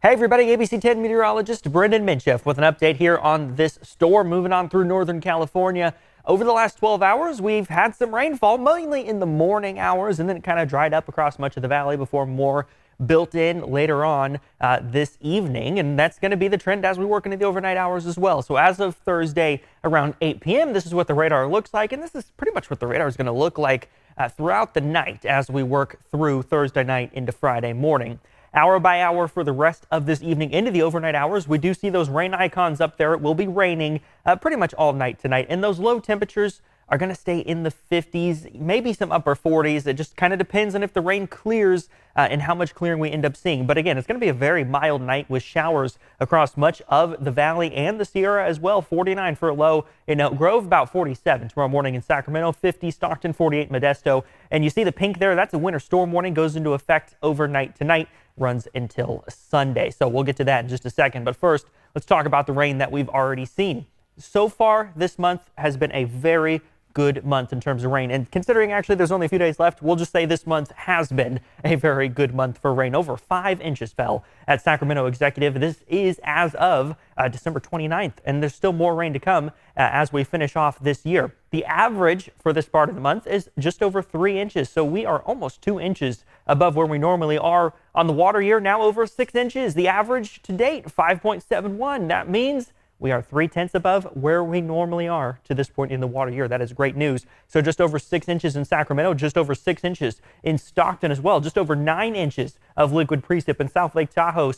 Hey everybody, ABC 10 meteorologist Brenden Mincheff with an update here on this storm moving on through Northern California. Over the last 12 hours, we've had some rainfall, mainly in the morning hours, and then it kind of dried up across much of the valley before more built in later on this evening. And that's going to be the trend as we work into the overnight hours as well. So as of Thursday around 8 p.m., this is what the radar looks like. And this is pretty much what the radar is going to look like throughout the night as we work through Thursday night into Friday morning. Hour by hour for the rest of this evening into the overnight hours, we do see those rain icons up there. It will be raining pretty much all night tonight, and those low temperatures are going to stay in the 50s, maybe some upper 40s. It just kind of depends on if the rain clears and how much clearing we end up seeing. But again, it's going to be a very mild night with showers across much of the valley and the Sierra as well. 49 for a low in Elk Grove, about 47 tomorrow morning in Sacramento, 50 Stockton, 48 Modesto. And you see the pink there, that's a winter storm warning, goes into effect overnight tonight, runs until Sunday. So we'll get to that in just a second. But first, let's talk about the rain that we've already seen. So far, this month has been a very good month in terms of rain. And considering actually there's only a few days left, we'll just say this month has been a very good month for rain. Over 5 inches fell at Sacramento Executive. This is as of December 29th, and there's still more rain to come as we finish off this year. The average for this part of the month is just over 3 inches, so we are almost 2 inches above where we normally are on the water year, now over 6 inches. The average to date, 5.71. That means we are 3/10 above where we normally are to this point in the water year. That is great news. So just over 6 inches in Sacramento, just over 6 inches in Stockton as well, just over 9 inches of liquid precip in South Lake Tahoe,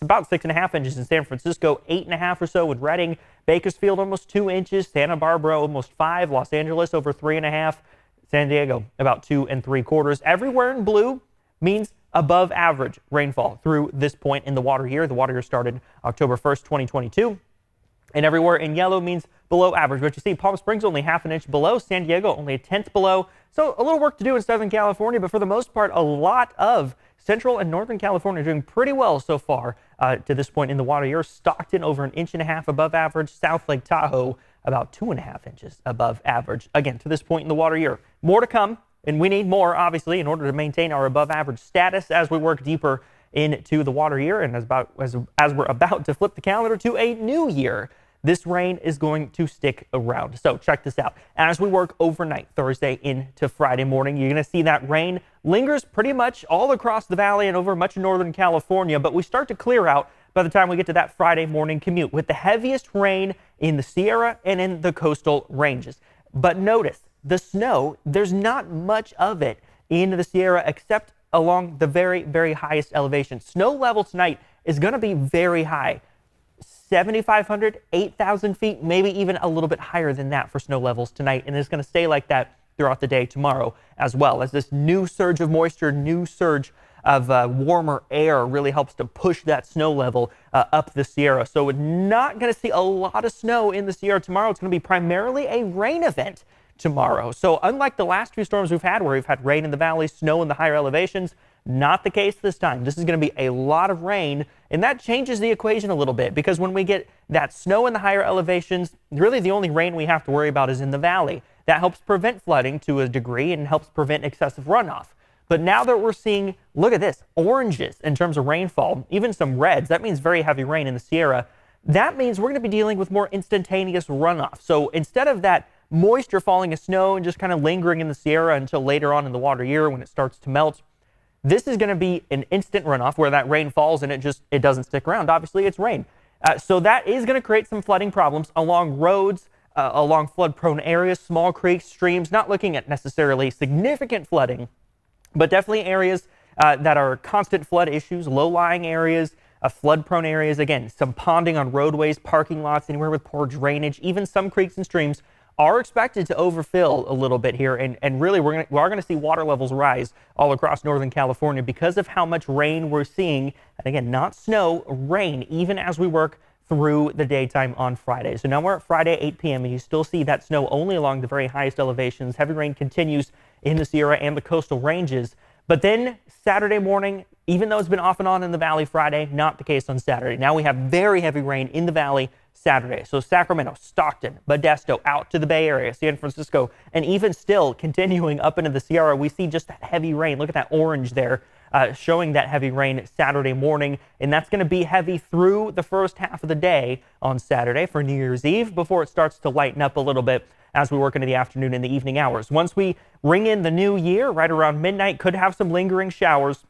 about 6.5 inches in San Francisco, 8.5 or so with Redding, Bakersfield almost 2 inches, Santa Barbara almost 5, Los Angeles over 3.5, San Diego about 2 3/4. Everywhere in blue means above average rainfall through this point in the water year. The water year started October 1st, 2022. And everywhere in yellow means below average. But you see, Palm Springs only half an inch below, San Diego only 1/10 below. So a little work to do in Southern California, but for the most part, a lot of Central and Northern California are doing pretty well so far to this point in the water year. Stockton over 1.5 inches above average. South Lake Tahoe about 2.5 inches above average. Again, to this point in the water year. More to come. And we need more, obviously, in order to maintain our above average status as we work deeper into the water year and as we're about to flip the calendar to a new year. This rain is going to stick around. So check this out. As we work overnight, Thursday into Friday morning, you're going to see that rain lingers pretty much all across the valley and over much of Northern California. But we start to clear out by the time we get to that Friday morning commute with the heaviest rain in the Sierra and in the coastal ranges. But notice, the snow, there's not much of it in the Sierra except along the very, very highest elevation. Snow level tonight is going to be very high. 7,500, 8,000 feet, maybe even a little bit higher than that for snow levels tonight. And it's going to stay like that throughout the day tomorrow as well, as this new surge of moisture, new surge of warmer air really helps to push that snow level up the Sierra. So we're not going to see a lot of snow in the Sierra tomorrow. It's going to be primarily a rain event tomorrow. So unlike the last few storms we've had where we've had rain in the valley, snow in the higher elevations, not the case this time. This is going to be a lot of rain, and that changes the equation a little bit because when we get that snow in the higher elevations, really the only rain we have to worry about is in the valley. That helps prevent flooding to a degree and helps prevent excessive runoff. But now that we're seeing, look at this, oranges in terms of rainfall, even some reds, that means very heavy rain in the Sierra. That means we're going to be dealing with more instantaneous runoff. So instead of that moisture falling as snow and just kind of lingering in the Sierra until later on in the water year when it starts to melt, this is going to be an instant runoff where that rain falls and it doesn't stick around. Obviously, it's rain. So that is going to create some flooding problems along roads, along flood-prone areas, small creeks, streams, not looking at necessarily significant flooding, but definitely areas that are constant flood issues, low-lying areas, flood-prone areas. Again, some ponding on roadways, parking lots, anywhere with poor drainage, even some creeks and streams are expected to overfill a little bit here, and really we are going to see water levels rise all across Northern California because of how much rain we're seeing. And again, not snow, rain, even as we work through the daytime on Friday. So now we're at Friday, 8 p.m., and you still see that snow only along the very highest elevations. Heavy rain continues in the Sierra and the coastal ranges. But then Saturday morning, even though it's been off and on in the valley Friday, not the case on Saturday. Now we have very heavy rain in the valley Saturday. So Sacramento, Stockton, Modesto, out to the Bay Area, San Francisco, and even still continuing up into the Sierra, we see just that heavy rain. Look at that orange there showing that heavy rain Saturday morning, and that's going to be heavy through the first half of the day on Saturday for New Year's Eve before it starts to lighten up a little bit as we work into the afternoon and the evening hours. Once we ring in the new year, right around midnight, could have some lingering showers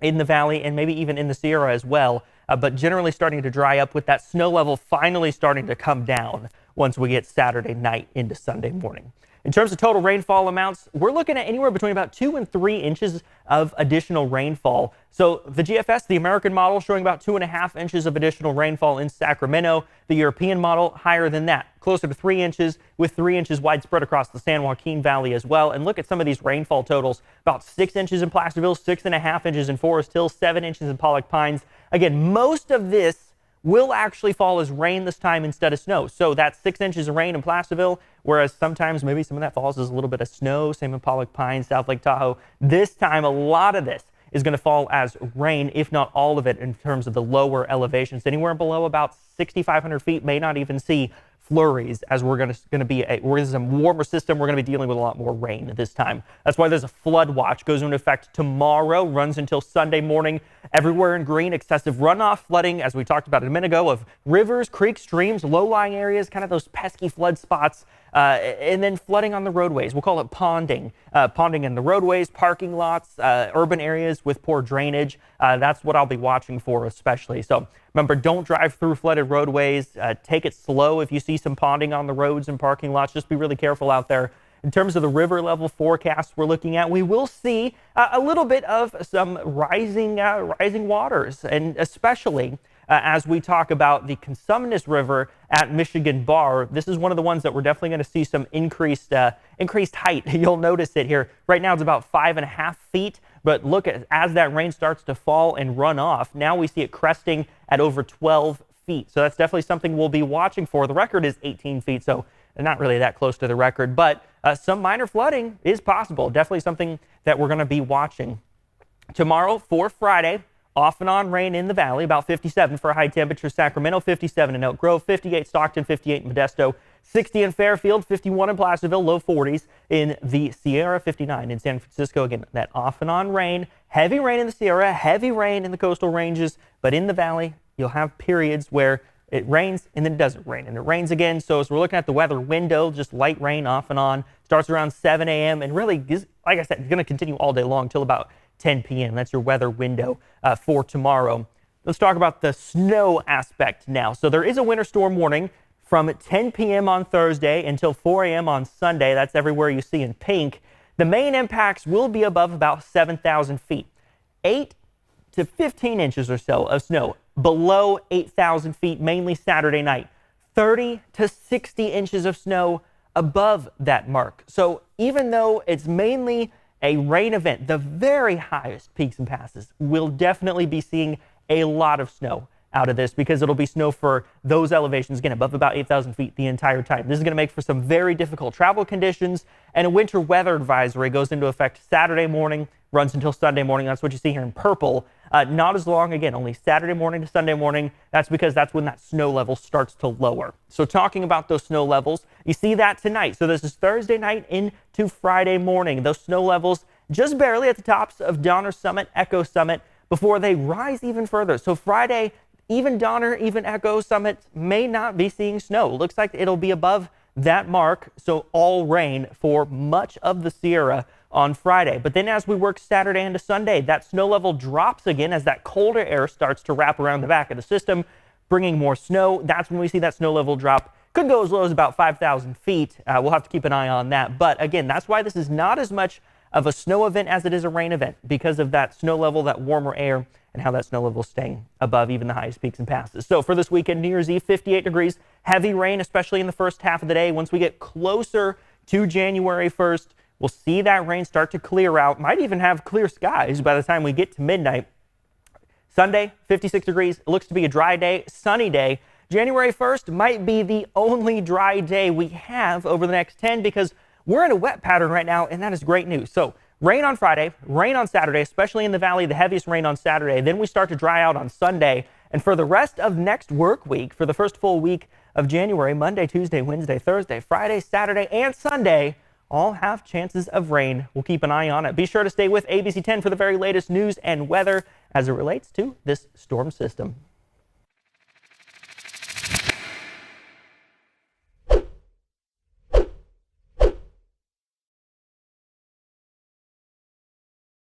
in the valley and maybe even in the Sierra as well, but generally starting to dry up with that snow level finally starting to come down once we get Saturday night into Sunday morning. In terms of total rainfall amounts, we're looking at anywhere between about 2 and 3 inches of additional rainfall. So the GFS, the American model, showing about 2.5 inches of additional rainfall in Sacramento. The European model, higher than that, closer to 3 inches, with 3 inches widespread across the San Joaquin Valley as well. And look at some of these rainfall totals. About 6 inches in Placerville, 6.5 inches in Forest Hill, 7 inches in Pollock Pines. Again, most of this will actually fall as rain this time instead of snow. So that's 6 inches of rain in Placerville, whereas sometimes maybe some of that falls as a little bit of snow. Same in Pollock Pines, South Lake Tahoe. This time, a lot of this is going to fall as rain, if not all of it, in terms of the lower elevations. Anywhere below about 6,500 feet may not even see flurries, as we're going to be a warmer system. We're going to be dealing with a lot more rain this time. That's why there's a flood watch, goes into effect tomorrow, runs until Sunday morning. Everywhere in green, excessive runoff, flooding, as we talked about a minute ago, of rivers, creeks, streams, low-lying areas, kind of those pesky flood spots, and then flooding on the roadways. We'll call it ponding. Ponding in the roadways, parking lots, urban areas with poor drainage. That's what I'll be watching for especially. So remember, don't drive through flooded roadways. Take it slow if you see some ponding on the roads and parking lots. Just be really careful out there. In terms of the river level forecast we're looking at, we will see a little bit of some rising waters, and especially as we talk about the COSUMNES River at Michigan Bar. This is one of the ones that we're definitely going to see some increased height. You'll notice it here. Right now it's about 5.5 feet, but look at as that rain starts to fall and run off, now we see it cresting at over 12 feet. So that's definitely something we'll be watching for. The record is 18 feet, so not really that close to the record, but some minor flooding is possible. Definitely something that we're going to be watching. Tomorrow for Friday, off and on rain in the valley, about 57 for a high temperature. Sacramento, 57 in Elk Grove, 58 Stockton, 58 in Modesto, 60 in Fairfield, 51 in Placerville, low 40s in the Sierra, 59 in San Francisco. Again, that off and on rain, heavy rain in the Sierra, heavy rain in the coastal ranges, but in the valley, you'll have periods where it rains and then it doesn't rain and it rains again. So as we're looking at the weather window, just light rain off and on, starts around 7 a.m. and really, like I said, it's going to continue all day long till about 10 p.m. That's your weather window for tomorrow. Let's talk about the snow aspect now. So there is a winter storm warning from 10 p.m. on Thursday until 4 a.m. on Sunday. That's everywhere you see in pink. The main impacts will be above about 7,000 feet. 8 to 15 inches or so of snow below 8,000 feet, mainly Saturday night. 30 to 60 inches of snow above that mark. So even though it's mainly a rain event, the very highest peaks and passes will definitely be seeing a lot of snow out of this, because it'll be snow for those elevations, again, above about 8,000 feet the entire time. This is going to make for some very difficult travel conditions, and a winter weather advisory goes into effect Saturday morning, runs until Sunday morning. That's what you see here in purple. Not as long, again, only Saturday morning to Sunday morning. That's because that's when that snow level starts to lower. So talking about those snow levels, you see that tonight. So this is Thursday night into Friday morning. Those snow levels just barely at the tops of Donner Summit, Echo Summit, before they rise even further. So Friday, even Donner, even Echo Summit may not be seeing snow. Looks like it'll be above that mark, so all rain for much of the Sierra on Friday. But then as we work Saturday into Sunday, that snow level drops again as that colder air starts to wrap around the back of the system, bringing more snow. That's when we see that snow level drop. Could go as low as about 5,000 feet. We'll have to keep an eye on that. But again, that's why this is not as much of a snow event as it is a rain event, because of that snow level, that warmer air, and how that snow level is staying above even the highest peaks and passes. So for this weekend, New Year's Eve, 58 degrees, heavy rain, especially in the first half of the day. Once we get closer to January 1st, we'll see that rain start to clear out. Might even have clear skies by the time we get to midnight. Sunday, 56 degrees. It looks to be a dry day, sunny day. January 1st might be the only dry day we have over the next 10, because we're in a wet pattern right now, and that is great news. So rain on Friday, rain on Saturday, especially in the valley, the heaviest rain on Saturday. Then we start to dry out on Sunday. And for the rest of next work week, for the first full week of January, Monday, Tuesday, Wednesday, Thursday, Friday, Saturday, and Sunday, all have chances of rain. We'll keep an eye on it. Be sure to stay with ABC 10 for the very latest news and weather as it relates to this storm system.